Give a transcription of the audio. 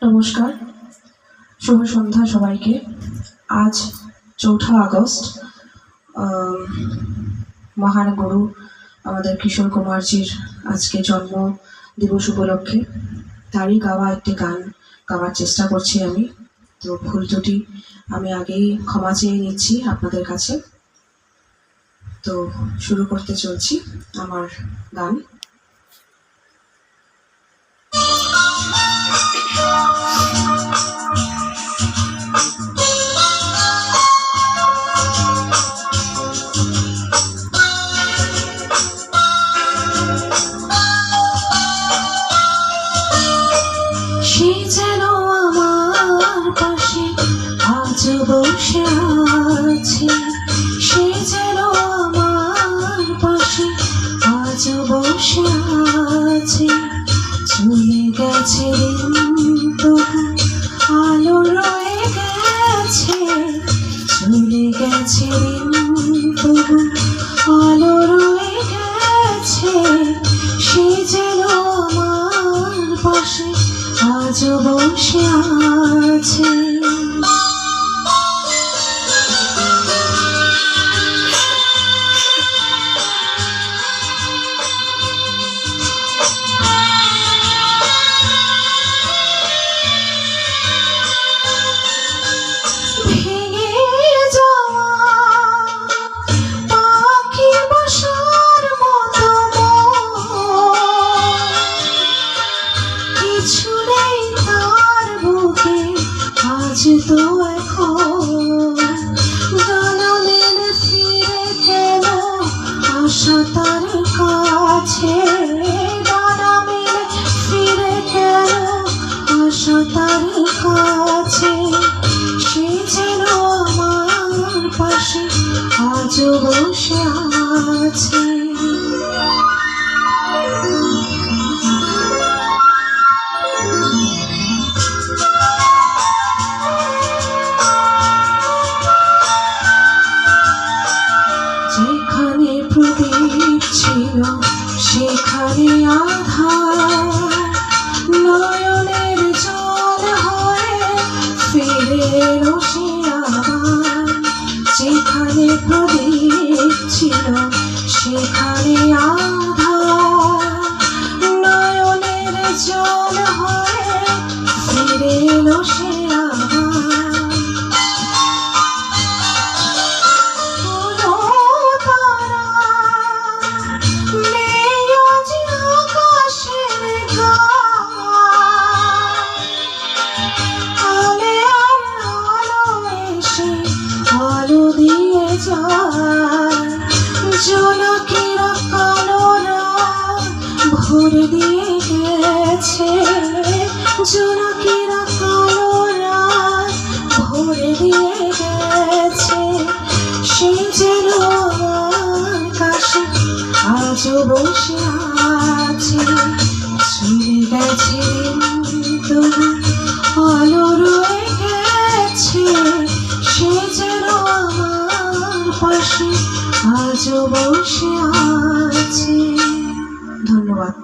নমস্কার, শুভ সন্ধ্যা সবাইকে। আজ ৪ঠা আগস্ট, মহান গুরু আমাদের কিশোর কুমারজির আজকে জন্ম দিবস উপলক্ষে তারই গাওয়া একটি গান গাওয়ার চেষ্টা করছি আমি। তো ভুল ত্রুটি আমি আগেই ক্ষমা চেয়ে নিচ্ছি আপনাদের কাছে। তো শুরু করতে চলছি আমার গান। সে যেন আমার পাশে আজ বসে আছে, সে যেন আমার পাশে আজ বসে আছে। চলে গেছে তবু আলো রয়ে গেছে, চলে গেছে তবু আলো রয়ে গেছে। সে যেন আমার পাশে আজ বসে আছে। তো এখন ডানা মেলে ফিরে গেল আশা তার কাছে, ডানা মেলে ফিরে গেল আশা তার কাছে। সে যেন আমার পাশে আজ বসে আছে। যেখানে প্রদীপ ছিল সেখানে আধার, নয়নের জল হয়ে ফিরে এলো সে আবার। যেখানে প্রদীপ ছিল সেখানে আধার, নয়নের জল হয়ে ফিরে এলো সে আবার। জোনাকিরা কালোরা ভরে দিয়ে গেছে, জোনাকিরা কালোরা ভরে দিয়ে গেছে। সে যেন আমার কাছে আজ বসে আছে, চলে গেছে তবু আলো রয়ে গেছে। সে যেন আমার পাশে আজ বসে আছে। ধন্যবাদ।